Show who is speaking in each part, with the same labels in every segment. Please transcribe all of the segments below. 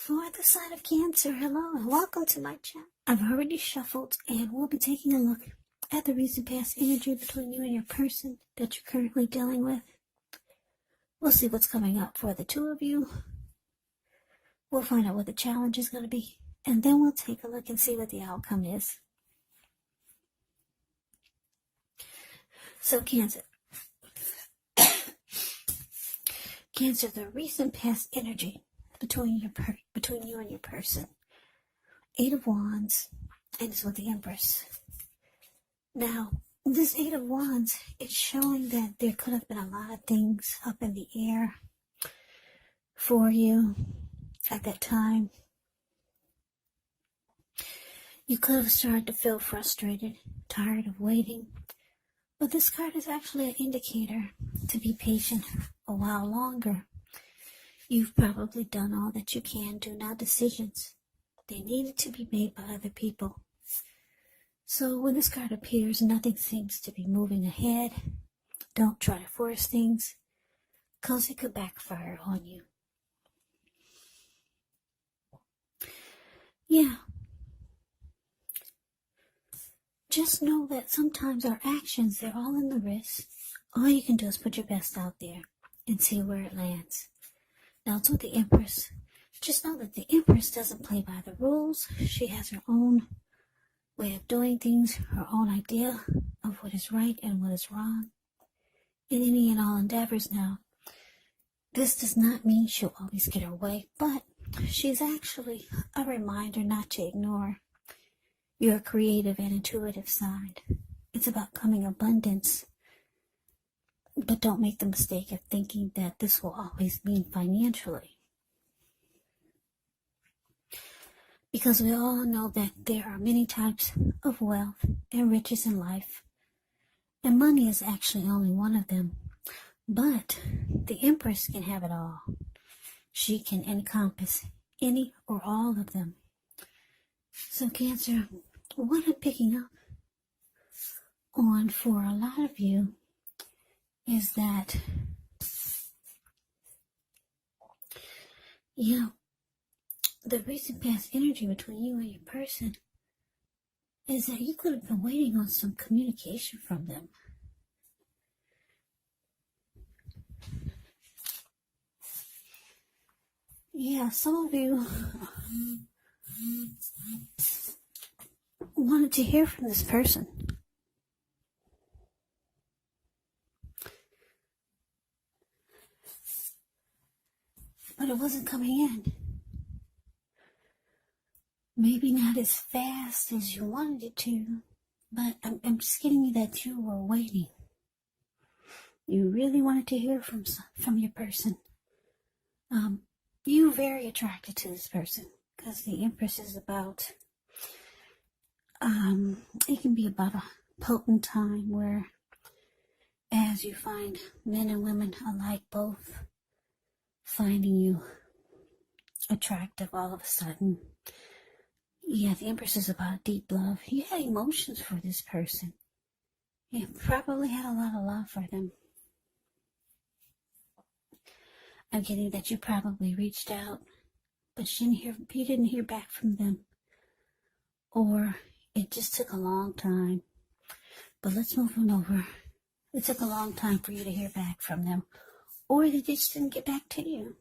Speaker 1: For the sign of Cancer, hello and welcome to my channel. I've already shuffled and we'll be taking a look at the recent past energy between you and your person that you're currently dealing with. We'll see what's coming up for the two of you. We'll find out what the challenge is going to be, and then we'll take a look and see what the outcome is. So Cancer. Cancer, the recent past energy between you and your person. 8 of Wands, and it's with the Empress. Now, this 8 of Wands, it's showing that there could have been a lot of things up in the air for you at that time. You could have started to feel frustrated, tired of waiting. But this card is actually an indicator to be patient a while longer. You've probably done all that you can do. Now decisions, they needed to be made by other people. So when this card appears, nothing seems to be moving ahead. Don't try to force things, because it could backfire on you. Yeah. Just know that sometimes our actions, they're all in the wrist. All you can do is put your best out there and see where it lands. Now it's with the Empress. Just know that the Empress doesn't play by the rules. She has her own way of doing things, her own idea of what is right and what is wrong in any and all endeavors. Now, this does not mean she'll always get her way, but she's actually a reminder not to ignore your creative and intuitive side. It's about coming abundance, but don't make the mistake of thinking that this will always mean financially. Because we all know that there are many types of wealth and riches in life, and money is actually only one of them. But the Empress can have it all. She can encompass any or all of them. So Cancer, what I'm picking up on for a lot of you is that, the recent past energy between you and your person is that you could have been waiting on some communication from them. Yeah, some of you wanted to hear from this person. But it wasn't coming in. Maybe not as fast as you wanted it to, but I'm just getting you that you were waiting. You really wanted to hear from your person. You're very attracted to this person, because the Empress is about, it can be about a potent time where, as you find men and women alike both finding you attractive all of a sudden. Yeah, the Empress is about deep love. You had emotions for this person. You probably had a lot of love for them. I'm getting that you probably reached out, but you didn't hear back from them. Or it just took a long time. But let's move on over. It took a long time for you to hear back from them. Or they just didn't get back to you.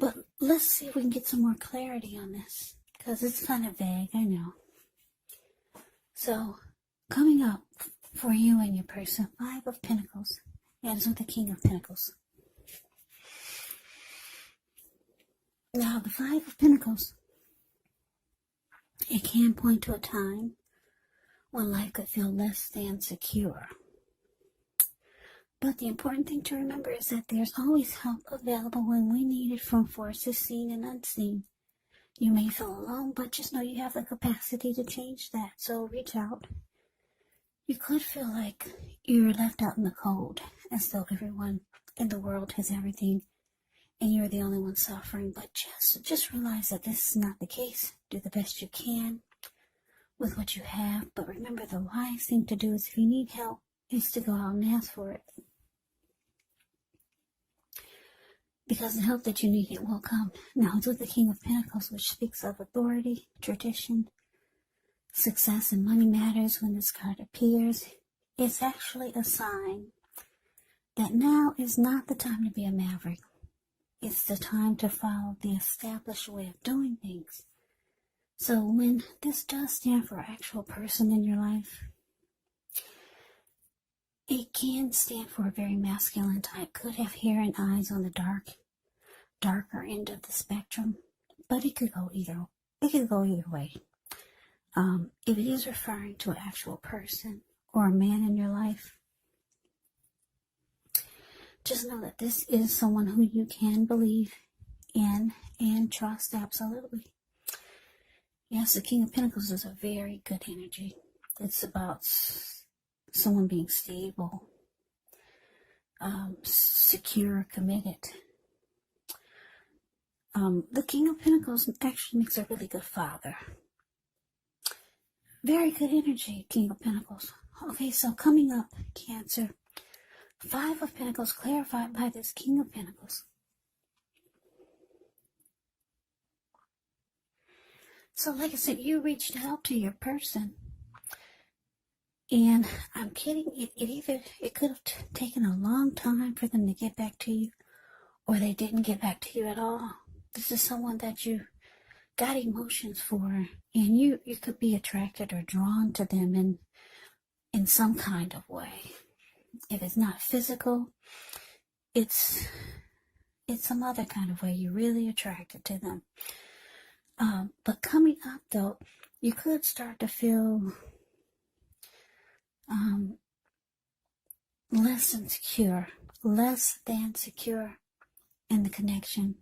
Speaker 1: But let's see if we can get some more clarity on this, because it's kind of vague, I know. So, coming up for you and your person, 5 of Pentacles. And it's with the King of Pentacles. Now, the 5 of Pentacles, it can point to a time when life could feel less than secure. But the important thing to remember is that there's always help available when we need it from forces seen and unseen. You may feel alone, but just know you have the capacity to change that, so reach out. You could feel like you're left out in the cold, as though everyone in the world has everything, and you're the only one suffering, but just realize that this is not the case. Do the best you can with what you have, but remember the wise thing to do is, if you need help, is to go out and ask for it. because the help that you need, it will come. Now, it's with the King of Pentacles, which speaks of authority, tradition, success, and money matters. When this card appears, it's actually a sign that now is not the time to be a maverick. It's the time to follow the established way of doing things. So when this does stand for an actual person in your life, it can stand for a very masculine type. Could have hair and eyes on the darker end of the spectrum, but it could go either way. If it is referring to an actual person or a man in your life, just know that this is someone who you can believe in and trust absolutely. Yes, the King of Pentacles is a very good energy. It's about someone being stable, secure, committed. The King of Pentacles actually makes a really good father. Very good energy, King of Pentacles. Okay, so coming up, Cancer. 5 of Pentacles clarified by this King of Pentacles. So like I said, you reached out to your person. And I'm kidding, it could have taken a long time for them to get back to you, or they didn't get back to you at all. This is someone that you got emotions for, and you could be attracted or drawn to them in some kind of way. If it's not physical, it's some other kind of way. You're really attracted to them. But coming up, though, you could start to feel less than secure in the connection.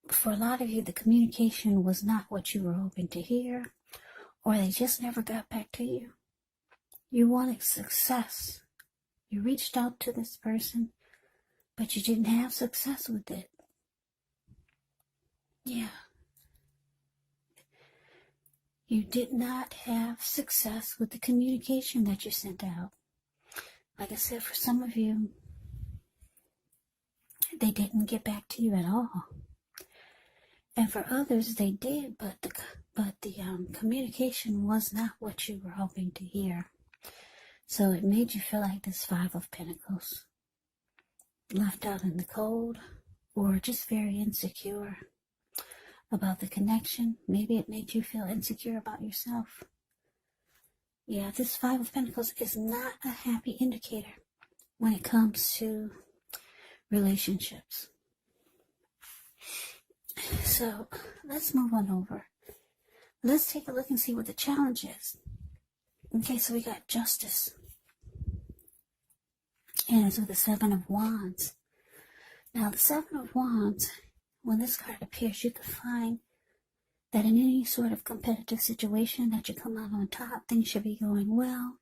Speaker 1: For a lot of you, the communication was not what you were hoping to hear, or they just never got back to you. You wanted success. You reached out to this person, but you didn't have success with it. Yeah. You did not have success with the communication that you sent out. Like I said, for some of you, they didn't get back to you at all. And for others, they did, but the communication was not what you were hoping to hear. So it made you feel like this 5 of Pentacles, left out in the cold, or just very insecure about the connection. Maybe it made you feel insecure about yourself. Yeah, this 5 of Pentacles is not a happy indicator when it comes to relationships. So let's move on over. Let's take a look and see what the challenge is. Okay, so we got Justice. And it's with the 7 of Wands. Now, the 7 of Wands, when this card appears, you could find that in any sort of competitive situation that you come out on top, things should be going well.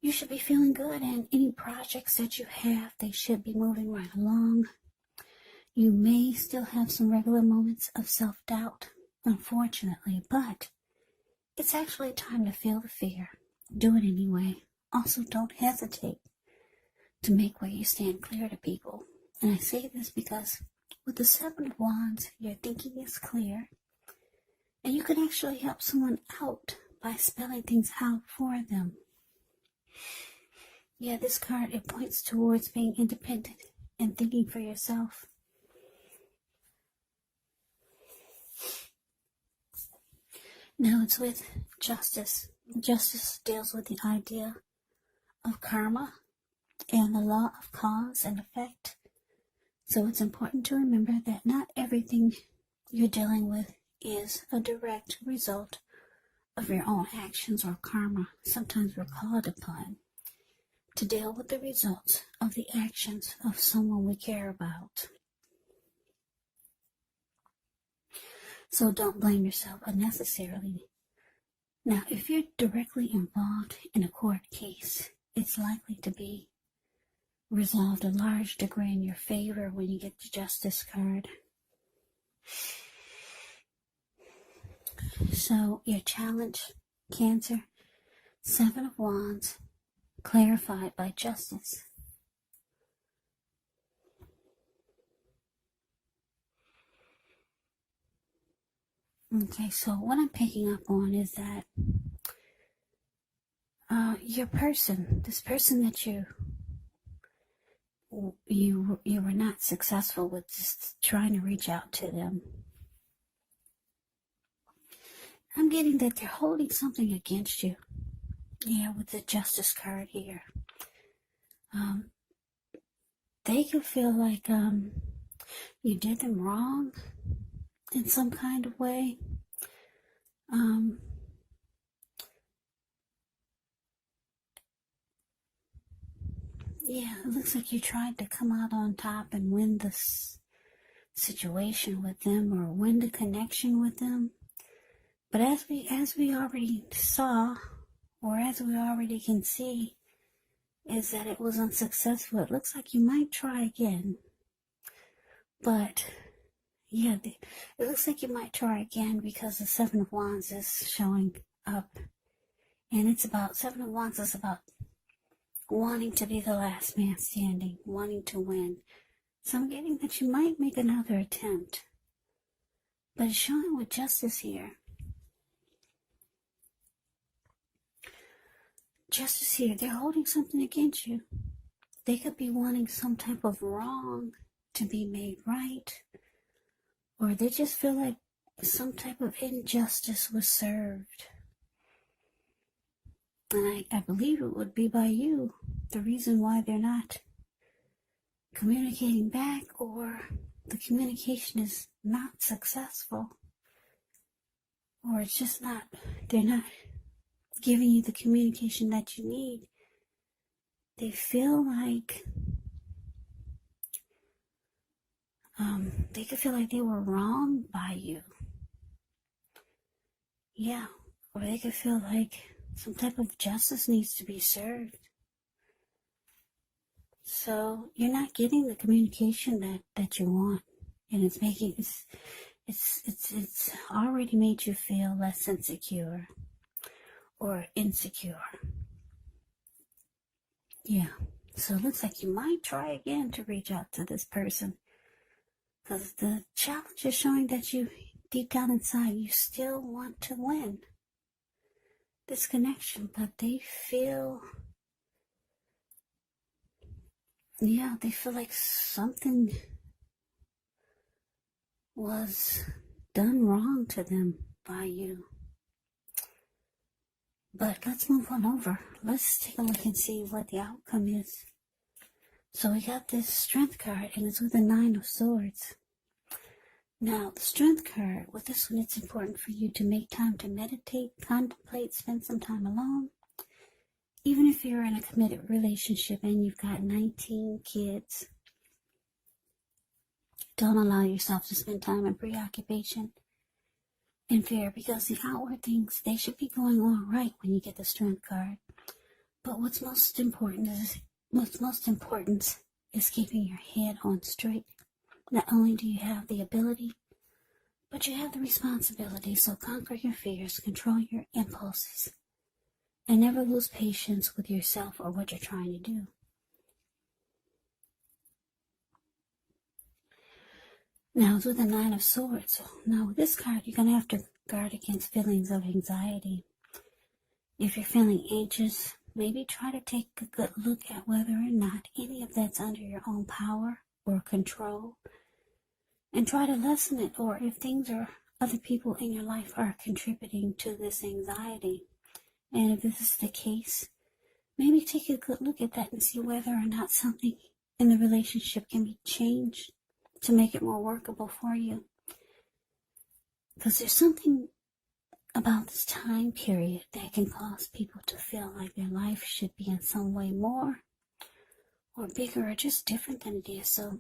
Speaker 1: You should be feeling good, and any projects that you have, they should be moving right along. You may still have some regular moments of self-doubt, unfortunately, but it's actually time to feel the fear. Do it anyway. Also, don't hesitate to make where you stand clear to people. And I say this because with the 7 of Wands, your thinking is clear, and you can actually help someone out by spelling things out for them. Yeah, this card, it points towards being independent and thinking for yourself. Now it's with Justice. Justice deals with the idea of karma and the law of cause and effect. So it's important to remember that not everything you're dealing with is a direct result of your own actions or karma. Sometimes we're called upon to deal with the results of the actions of someone we care about. So don't blame yourself unnecessarily. Now, if you're directly involved in a court case, it's likely to be resolved a large degree in your favor when you get the Justice card. So your challenge, Cancer, 7 of Wands, clarified by Justice. Okay, so what I'm picking up on is that your person, this person that you were not successful with just trying to reach out to them. I'm getting that they're holding something against you. Yeah, with the Justice card here. They could feel like you did them wrong in some kind of way. Yeah, it looks like you tried to come out on top and win this situation with them or win the connection with them. But as we already saw, or as we already can see, is that it was unsuccessful. It looks like you might try again. But, yeah, it looks like you might try again because the Seven of Wands is showing up. And it's about, Seven of Wands is about wanting to be the last man standing, wanting to win. So I'm getting that you might make another attempt. But it's showing with Justice here. Justice here, they're holding something against you. They could be wanting some type of wrong to be made right. Or they just feel like some type of injustice was served. And I believe it would be by you, the reason why they're not communicating back, or the communication is not successful. Or it's just not, they're not giving you the communication that you need. They feel like they could feel like they were wronged by you. Yeah, or they could feel like some type of justice needs to be served. So you're not getting the communication that you want, and it's making it's already made you feel less insecure or insecure. Yeah. So it looks like you might try again to reach out to this person, because the challenge is showing that you, deep down inside, you still want to win this connection, but they feel, yeah, they feel like something was done wrong to them by you. But let's move on over. Let's take a look and see what the outcome is. So we got this Strength card, and it's with the Nine of Swords. Now, the Strength card, with this one, it's important for you to make time to meditate, contemplate, spend some time alone. Even if you're in a committed relationship and you've got 19 kids, don't allow yourself to spend time in preoccupation and fear, because the outward things, they should be going all right when you get the Strength card. But what's most important is keeping your head on straight. Not only do you have the ability, but you have the responsibility. So conquer your fears, control your impulses, and never lose patience with yourself or what you're trying to do. Now, with the Nine of Swords, now with this card, you're going to have to guard against feelings of anxiety. If you're feeling anxious, maybe try to take a good look at whether or not any of that's under your own power or control, and try to lessen it, or if things or other people in your life are contributing to this anxiety. And if this is the case, maybe take a good look at that and see whether or not something in the relationship can be changed to make it more workable for you. Because there's something about this time period that can cause people to feel like their life should be in some way more or bigger or just different than it is. So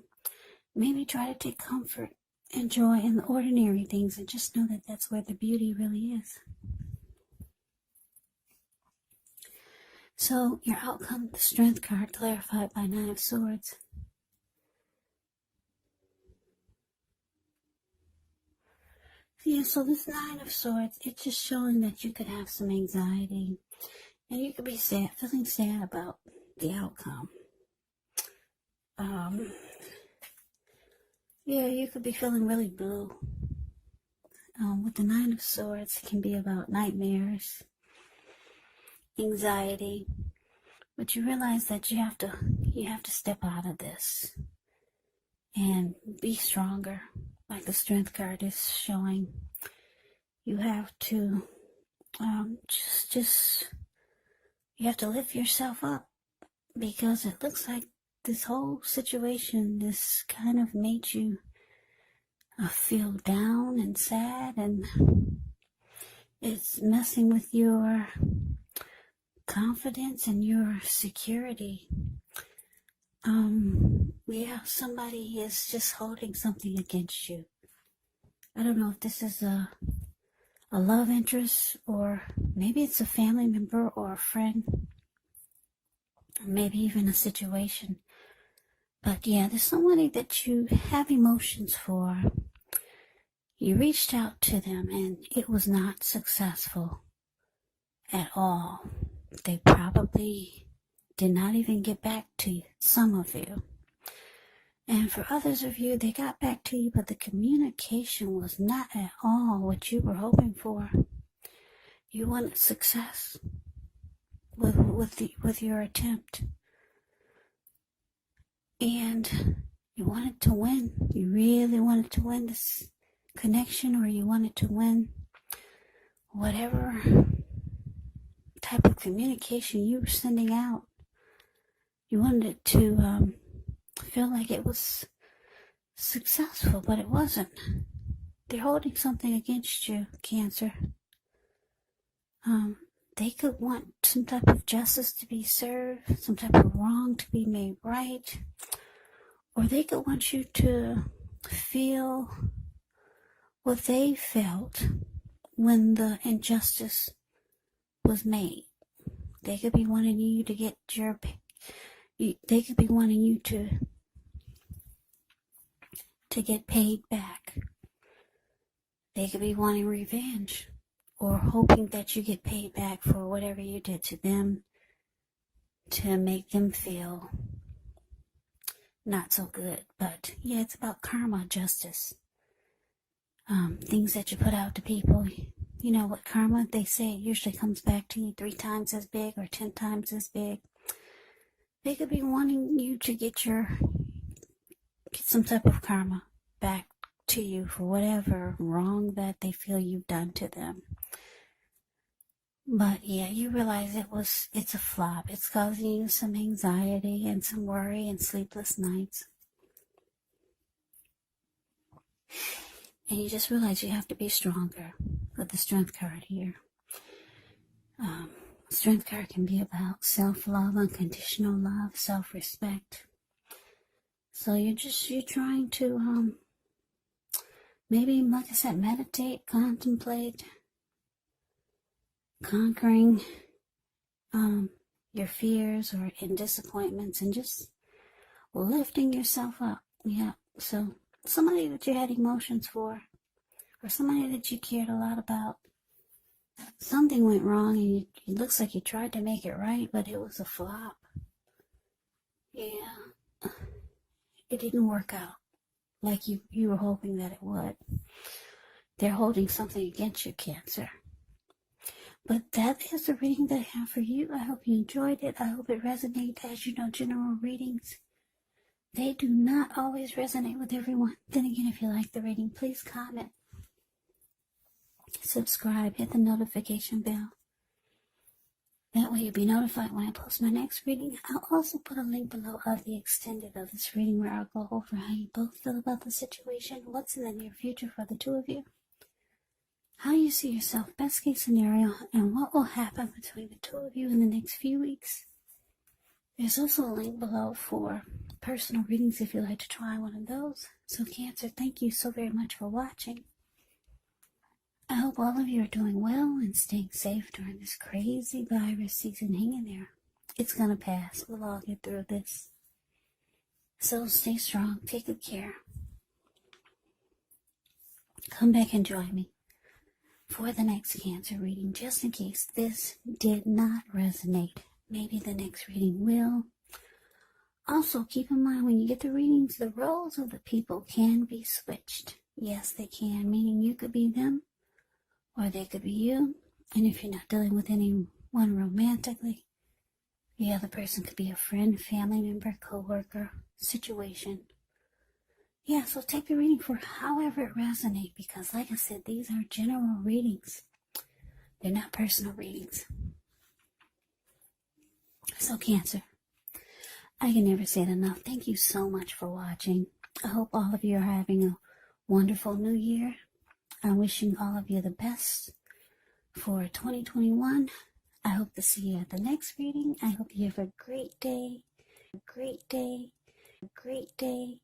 Speaker 1: maybe try to take comfort and joy in the ordinary things, and just know that that's where the beauty really is. So your outcome, the Strength card, clarified by Nine of Swords. Yeah, so this Nine of Swords, it's just showing that you could have some anxiety, and you could be sad, feeling sad about the outcome. Yeah, you could be feeling really blue. With the Nine of Swords, it can be about nightmares, anxiety, but you realize that you have to step out of this and be stronger. Like the Strength card is showing, you have to you have to lift yourself up, because it looks like this whole situation, this kind of made you feel down and sad, and it's messing with your confidence and your security. Yeah, somebody is just holding something against you. I don't know if this is a love interest, or maybe it's a family member or a friend, or maybe even a situation. But yeah, there's somebody that you have emotions for. You reached out to them and it was not successful at all. They probably did not even get back to you, some of you. And for others of you, they got back to you, but the communication was not at all what you were hoping for. You wanted success with your attempt. And you wanted to win. You really wanted to win this connection, or you wanted to win whatever type of communication you were sending out. You wanted it to feel like it was successful, but it wasn't. They're holding something against you, Cancer. They could want some type of justice to be served, some type of wrong to be made right, or they could want you to feel what they felt when the injustice was made. They could be wanting you to get they could be wanting you to get paid back. They could be wanting revenge, or hoping that you get paid back for whatever you did to them, to make them feel not so good. But yeah, it's about karma, justice. Things that you put out to people. You know what karma, they say it usually comes back to you 3 times as big or 10 times as big. They could be wanting you to get some type of karma back to you for whatever wrong that they feel you've done to them. But yeah, you realize it's a flop. It's causing you some anxiety and some worry and sleepless nights. And you just realize you have to be stronger with the Strength card here. Strength card can be about self-love, unconditional love, self-respect. So you're trying to maybe, like I said, meditate, contemplate, conquering your fears or in disappointments, and just lifting yourself up. Yeah. So somebody that you had emotions for, or somebody that you cared a lot about, something went wrong, and it looks like you tried to make it right, but it was a flop. Yeah. It didn't work out like you were hoping that it would. They're holding something against you, Cancer. But that is the reading that I have for you. I hope you enjoyed it. I hope it resonated. As you know, general readings, they do not always resonate with everyone. Then again, if you like the reading, please comment, subscribe, hit the notification bell. That way you'll be notified when I post my next reading. I'll also put a link below of the extended of this reading, where I'll go over how you both feel about the situation, what's in the near future for the two of you, how you see yourself, best case scenario, and what will happen between the two of you in the next few weeks. There's also a link below for personal readings if you'd like to try one of those. So Cancer, thank you so very much for watching. I hope all of you are doing well and staying safe during this crazy virus season. Hang in there. It's going to pass. We'll all get through this. So stay strong. Take good care. Come back and join me for the next Cancer reading, just in case this did not resonate. Maybe the next reading will. Also, keep in mind when you get the readings, the roles of the people can be switched. Yes, they can, meaning you could be them or they could be you. And if you're not dealing with anyone romantically, the other person could be a friend, family member, co-worker, situation. Yeah, so take your reading for however it resonates, because like I said, these are general readings. They're not personal readings. So Cancer, I can never say it enough. Thank you so much for watching. I hope all of you are having a wonderful new year. I'm wishing all of you the best for 2021. I hope to see you at the next reading. I hope you have a great day, a great day, a great day.